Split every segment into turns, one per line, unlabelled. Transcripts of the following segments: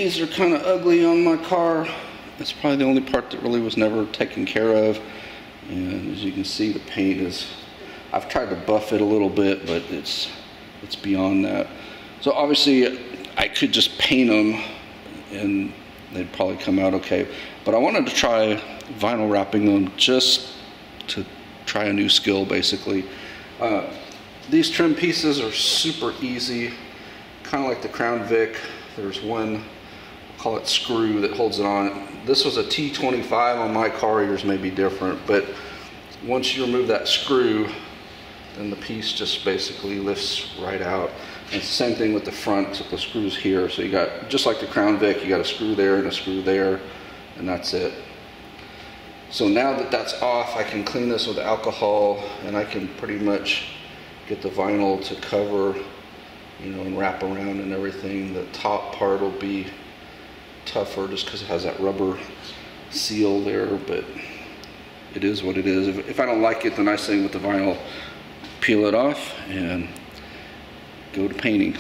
these are kind of ugly on my car. It's probably the only part that really was never taken care of. And as you can see, the paint is, I've tried to buff it a little bit, but it's beyond that. So obviously I could just paint them and they'd probably come out okay. But I wanted to try vinyl wrapping them just to try a new skill, basically. These trim pieces are super easy, kind of like the Crown Vic. There's one, I'll call it screw, that holds it on. This was a T25 on my car, yours may be different, but once you remove that screw, then the piece just basically lifts right out. And it's the same thing with the front, except the screw's here. So you got, just like the Crown Vic, you got a screw there and a screw there, and that's it. So now that that's off, I can clean this with alcohol, and I can pretty much get the vinyl to cover, you know, and wrap around and everything. The top part will be tougher just because it has that rubber seal there, but it is what it is. If I don't like it, the nice thing with the vinyl, peel it off and go to painting.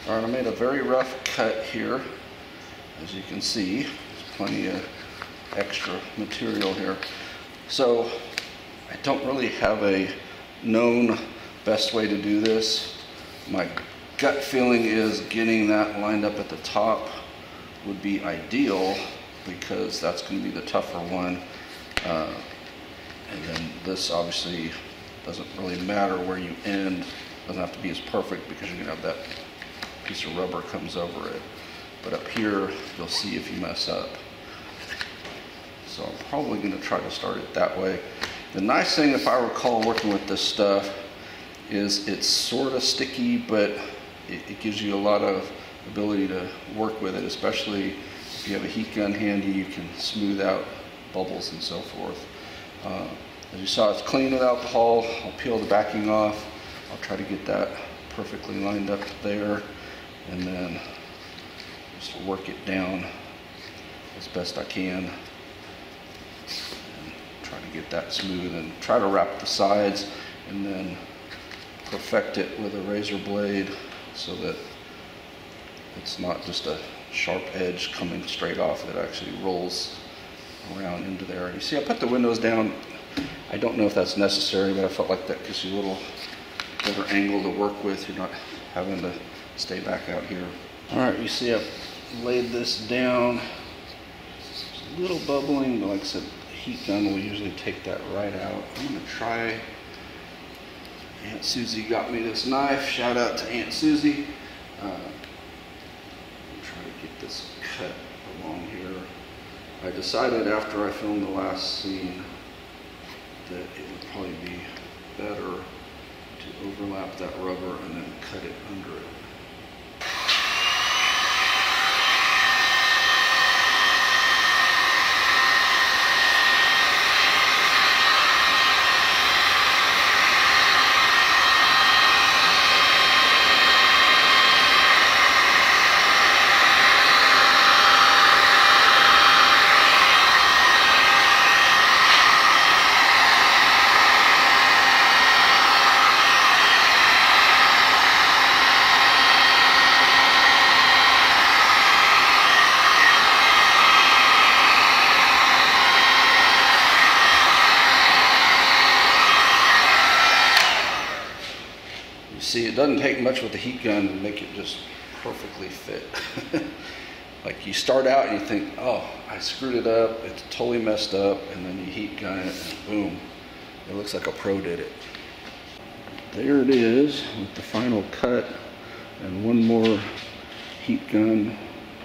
All right, I made a very rough cut here. As you can see, there's plenty of extra material here. So I don't really have a known best way to do this. My gut feeling is getting that lined up at the top would be ideal, because that's going to be the tougher one. And then this obviously doesn't really matter where you end. Doesn't have to be as perfect because you're going to have that piece of rubber comes over it. But up here, you'll see if you mess up. So I'm probably going to try to start it that way. The nice thing, if I recall working with this stuff, is it's sort of sticky, but it gives you a lot of ability to work with it, especially if you have a heat gun handy. You can smooth out bubbles and so forth. As you saw, it's clean with alcohol. I'll peel the backing off. I'll try to get that perfectly lined up there, and then just work it down as best I can. Try to get that smooth and try to wrap the sides, and then perfect it with a razor blade so that it's not just a sharp edge coming straight off. It actually rolls around into there. You see, I put the windows down. I don't know if that's necessary, but I felt like that gives you a little better angle to work with. You're not having to stay back out here. All right, you see I've laid this down. It's a little bubbling, but like I said, heat gun will usually take that right out. I'm gonna try, Aunt Susie got me this knife. Shout out to Aunt Susie. I'm try to get this cut along here. I decided after I filmed the last scene that it would probably be better to overlap that rubber and then cut it under it. See, it doesn't take much with the heat gun to make it just perfectly fit. Like you start out and you think, oh, I screwed it up, it's totally messed up, and then you heat gun it and boom, it looks like a pro did it. There it is with the final cut, and one more heat gun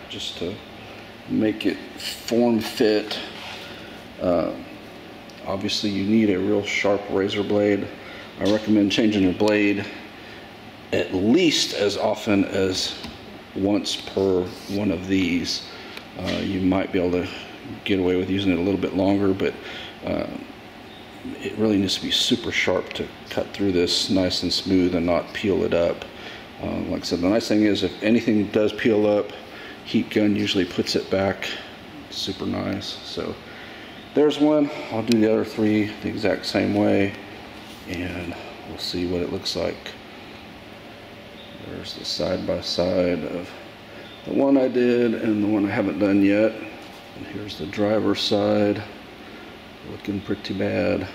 just to make it form fit. Obviously you need a real sharp razor blade. I recommend changing your blade at least as often as once per one of these. You might be able to get away with using it a little bit longer, but it really needs to be super sharp to cut through this nice and smooth and not peel it up. Like I said, the nice thing is if anything does peel up, heat gun usually puts it back. Super nice. So there's one. I'll do the other 3 the exact same way, and we'll see what it looks like. There's the side by side of the one I did and the one I haven't done yet. And here's the driver's side, looking pretty bad.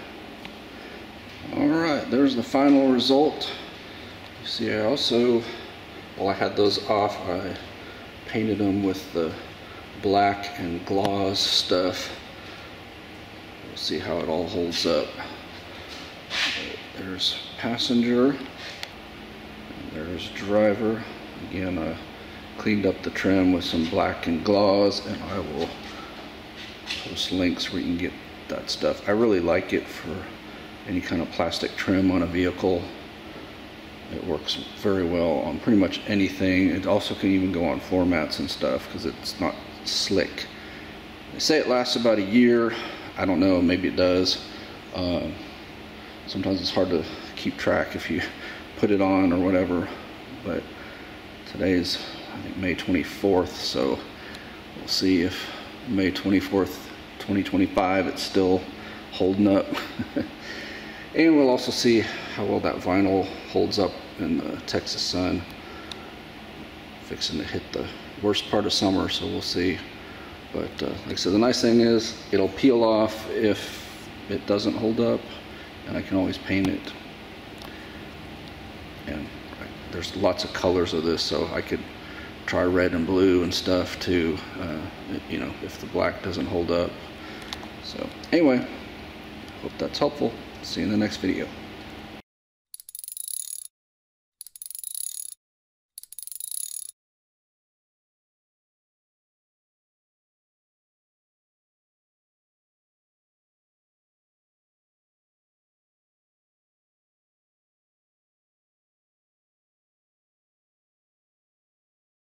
Alright, there's the final result. You see, I also, while I had those off, I painted them with the black and gloss stuff. We'll see how it all holds up. There's passenger, and there's driver. Again, I cleaned up the trim with some black and gloss, and I will post links where you can get that stuff. I really like it for any kind of plastic trim on a vehicle. It works very well on pretty much anything. It also can even go on floor mats and stuff because it's not slick. They say it lasts about a year. I don't know, maybe it does. Sometimes it's hard to keep track if you put it on or whatever, but today's, I think, May 24th, so we'll see if May 24th 2025 it's still holding up. And we'll also see how well that vinyl holds up in the Texas sun. Fixing to hit the worst part of summer, so we'll see. But like I said, the nice thing is it'll peel off if it doesn't hold up, and I can always paint it. And there's lots of colors of this, so I could try red and blue and stuff too, you know, if the black doesn't hold up. So anyway, hope that's helpful. See you in the next video.